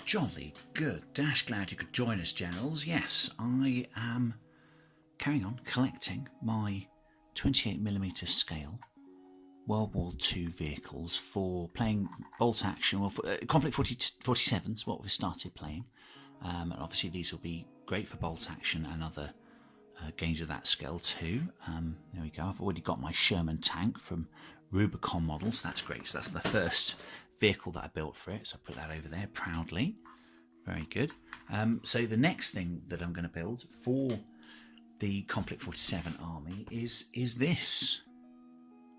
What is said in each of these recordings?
Jolly good. Dash glad you could join us, Generals. Yes, I am carrying on collecting my 28mm scale World War II vehicles for playing bolt action, or Konflikt 47 is what we've started playing. And obviously these will be great for bolt action and other games of that scale too. There we go. I've already got my Sherman tank from Rubicon Models. That's great. So that's the first vehicle that I built for it. So I put that over there proudly. Very good. So the next thing that I'm going to build for the Konflikt 47 army is this.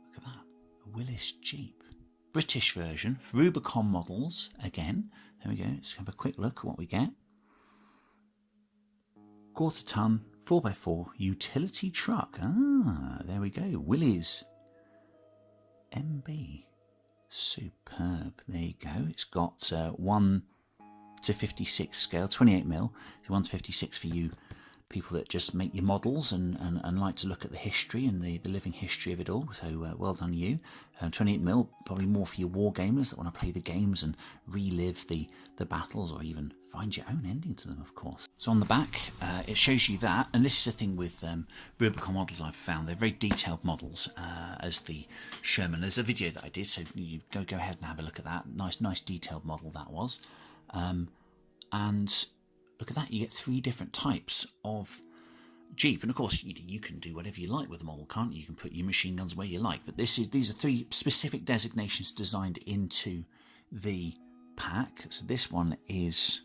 Look at that. A Willys Jeep. British version. Rubicon Models again. There we go. Let's have a quick look at what we get. Quarter ton 4x4 utility truck. Ah, there we go. Willys MB. Superb. There you go. It's got 1:56 scale, 28mm. 1:56 for you people that just make your models and like to look at the history and the living history of it all. So well done you. 28mm, probably more for your war gamers that want to play the games and relive the battles, or even find your own ending to them, of course. So on the back, it shows you that, and this is the thing with Rubicon Models I've found. They're very detailed models, as the Sherman. There's a video that I did, so you go ahead and have a look at that. Nice detailed model that was. And look at that, you get 3 different types of Jeep, and of course you can do whatever you like with the model, can't you? You can put your machine guns where you like, but these are 3 specific designations designed into the pack. So this one is,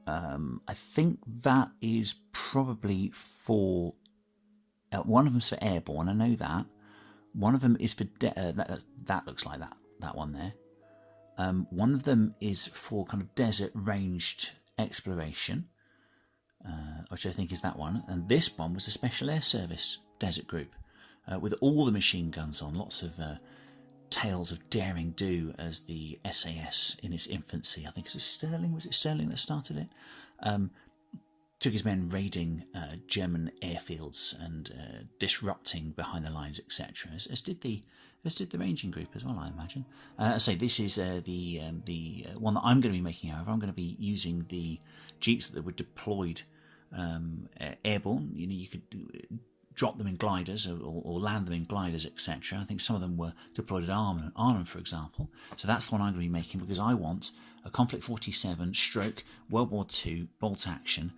I think that is probably for, one of them's for airborne, I know that. One of them is for, that looks like that one there. One of them is for kind of desert ranged exploration, which I think is that one. And this one was the Special Air Service desert group, with all the machine guns on, lots of tales of daring do as the SAS in its infancy. I think it's Sterling. Was it Sterling that started it? Took his men raiding German airfields and disrupting behind the lines, etc. As did the ranging group as well, I imagine. I say this is the one that I'm going to be making. However, I'm going to be using the Jeeps that were deployed airborne. You know, you could drop them in gliders or land them in gliders, etc. I think some of them were deployed at Arnhem, for example. So that's the one I'm going to be making, because I want a Konflikt 47 stroke World War II bolt action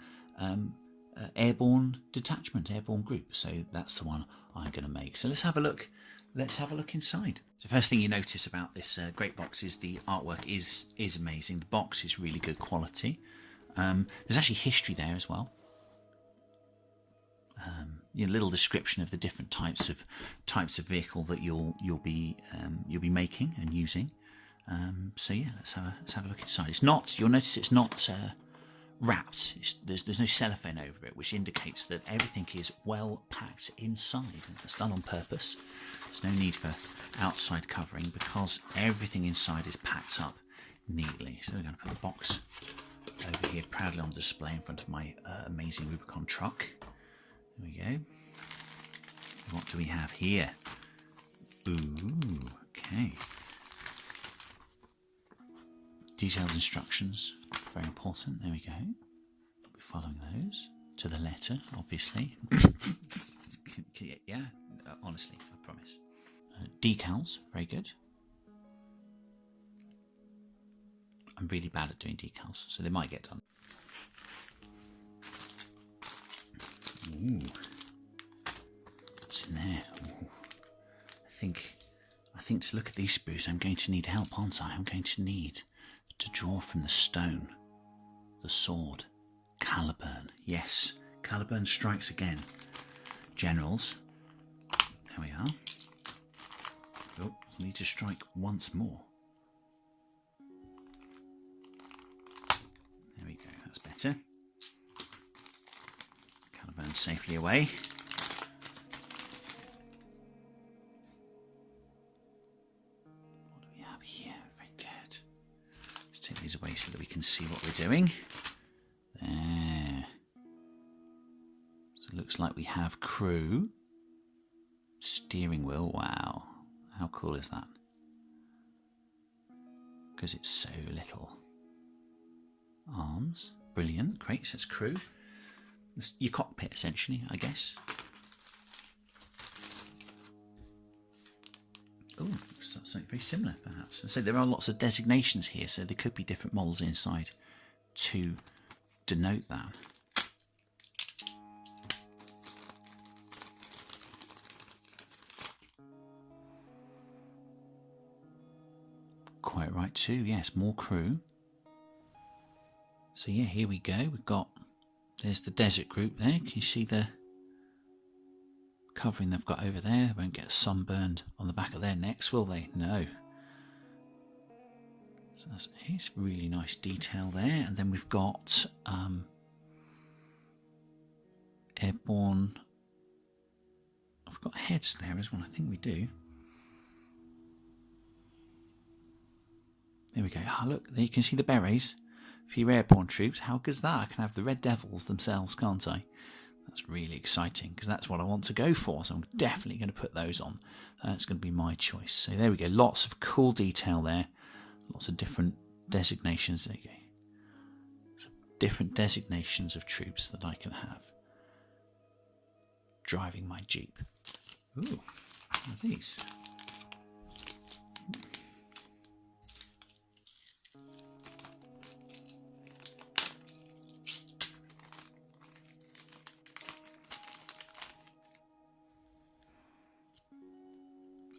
airborne detachment, airborne group. So that's the one I'm going to make. So let's have a look. Let's have a look inside. So first thing you notice about this great box is the artwork is amazing. The box is really good quality. There's actually history there as well. A little description of the different types of vehicle that you'll be making and using. So yeah, let's have a look inside. It's not. You'll notice it's not wrapped. There's no cellophane over it, which indicates that everything is well packed inside. That's done on purpose. There's no need for outside covering, because everything inside is packed up neatly. So we're going to put the box over here proudly on display in front of my amazing Rubicon truck. There we go. What do we have here? Ooh, okay. Detailed instructions, very important. There we go. I'll be following those to the letter, obviously. Yeah, honestly, I promise. Decals, very good. I'm really bad at doing decals, so they might get done. Ooh. What's in there? Ooh. I think to look at these sprues, I'm going to need help, aren't I? I'm going to need to draw from the stone, the sword, Caliburn. Yes, Caliburn strikes again. Generals, there we are. Oh, need to strike once more. There we go, that's better. Caliburn safely away. What do we have here? Very good. Let's take these away so that we can see what we're doing. There. So it looks like we have crew. Steering wheel, wow. How cool is that? Because it's so little. arms. Brilliant. Great. So it's crew. It's your cockpit, essentially, I guess. Oh, something very similar, perhaps. And so there are lots of designations here, so there could be different models inside to denote that. Quite right too, yes, more crew. So yeah, here we go. We've got, there's the desert group there. Can you see the covering they've got over there? They won't get sunburned on the back of their necks, will they? No. So it's really nice detail there. And then we've got Airborne. I've got heads there as well. I think we do. There we go. Oh, look, there you can see the berets for your airborne troops. How good's that? I can have the Red Devils themselves, can't I? That's really exciting because that's what I want to go for. So I'm definitely going to put those on. That's going to be my choice. So there we go. Lots of cool detail there. Lots of different designations. There you go. So different designations of troops that I can have driving my Jeep. Ooh, what are these?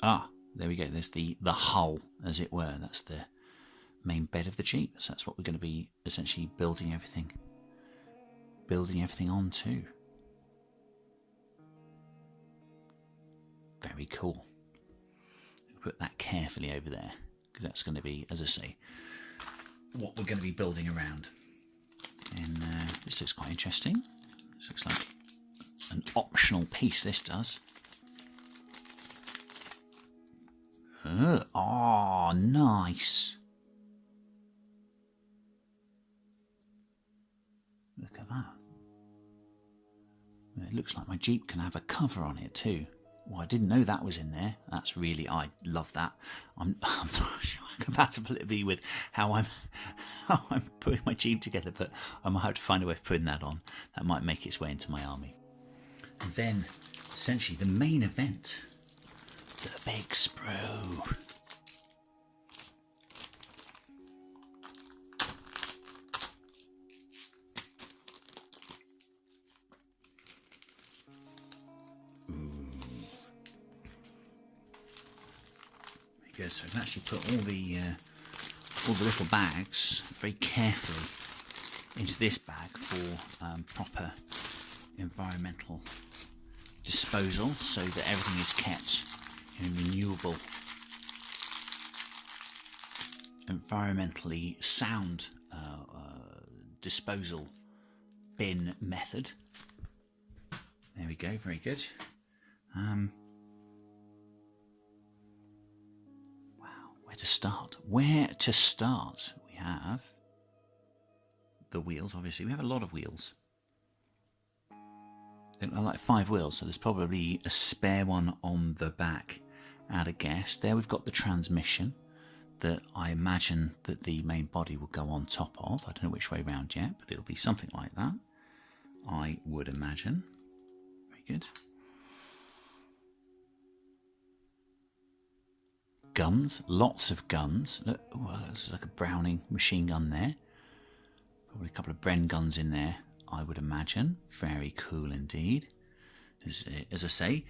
Ah, there we go. There's the hull, as it were. That's the main bed of the Jeep. So that's what we're going to be essentially building everything onto. Very cool. Put that carefully over there because that's going to be, as I say, what we're going to be building around. And this looks quite interesting. This looks like an optional piece. This does. Oh, nice. Look at that. It looks like my Jeep can have a cover on it too. Well, I didn't know that was in there. That's really, I love that. I'm not sure how compatible it'll be with how I'm putting my Jeep together, but I might have to find a way of putting that on. That might make its way into my army. And then, essentially, the main event. The big sprue. There you go. So I've actually put all the little bags very carefully into this bag for proper environmental disposal, so that everything is kept in a renewable, environmentally sound disposal bin method. There we go, very good. Wow, where to start? Where to start? We have the wheels, obviously. We have a lot of wheels. I think I like 5 wheels, so there's probably a spare one on the back at a guess. There we've got the transmission that I imagine that the main body will go on top of. I don't know which way round yet, but it'll be something like that, I would imagine. Very good. Guns, lots of guns. Look, oh, there's like a Browning machine gun there. Probably a couple of Bren guns in there, I would imagine. Very cool indeed. As I say,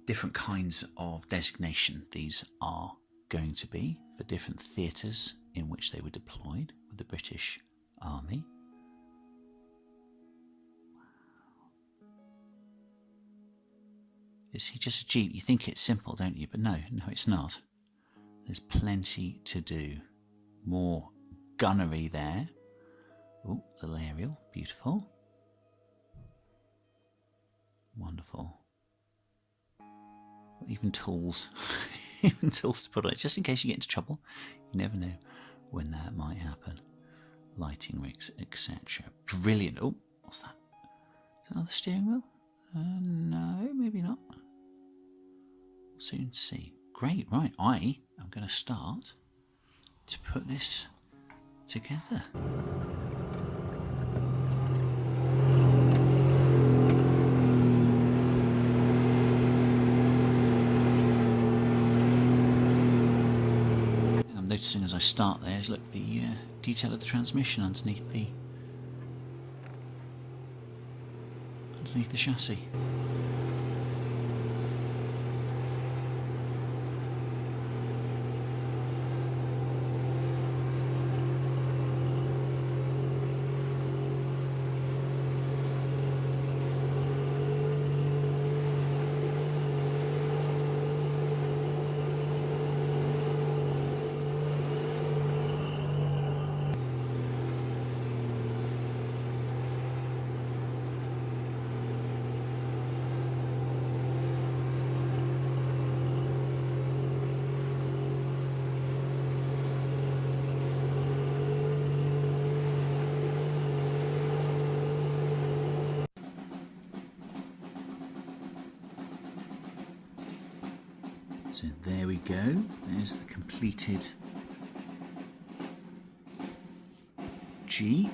different kinds of designation these are going to be for different theatres in which they were deployed with the British Army. Is he just a Jeep? You think it's simple, don't you? But no, it's not. There's plenty to do. More gunnery there. Oh, little aerial. Beautiful. Wonderful. Even tools. Even tools to put on it, just in case you get into trouble. You never know when that might happen. Lighting rigs, etc. Brilliant. Oh, what's that? Is that another steering wheel? No, maybe not. We'll soon see. Great, right. I am going to start to put this together. I'm noticing as I start there is, look, the detail of the transmission underneath the chassis. So there we go, there's the completed Jeep,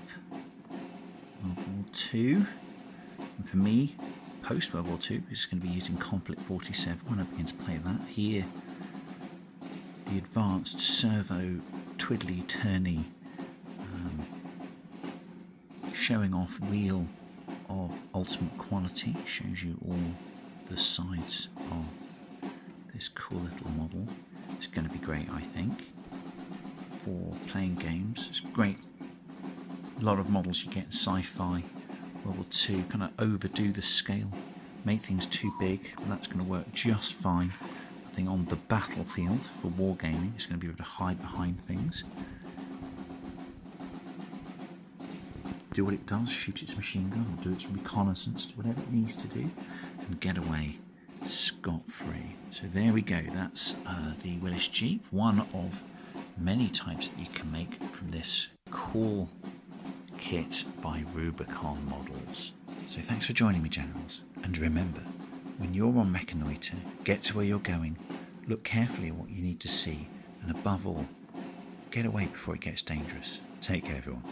World War II, and for me, post World War II, it's going to be used in Konflikt 47 when I begin to play that. Here, the advanced servo twiddly turny showing off wheel of ultimate quality, shows you all the sides of this cool little model. It's going to be great, I think, for playing games. It's great. A lot of models you get in sci-fi, World War II, kind of overdo the scale, make things too big, but that's going to work just fine. I think on the battlefield for wargaming, it's going to be able to hide behind things. Do what it does, shoot its machine gun, or do its reconnaissance, do whatever it needs to do, and get away scot-free. So there we go, that's the Willys Jeep, one of many types that you can make from this cool kit by Rubicon Models. So thanks for joining me, Generals, and remember, when you're on reconnoitre, get to where you're going, look carefully at what you need to see, and above all, get away before it gets dangerous. Take care, everyone.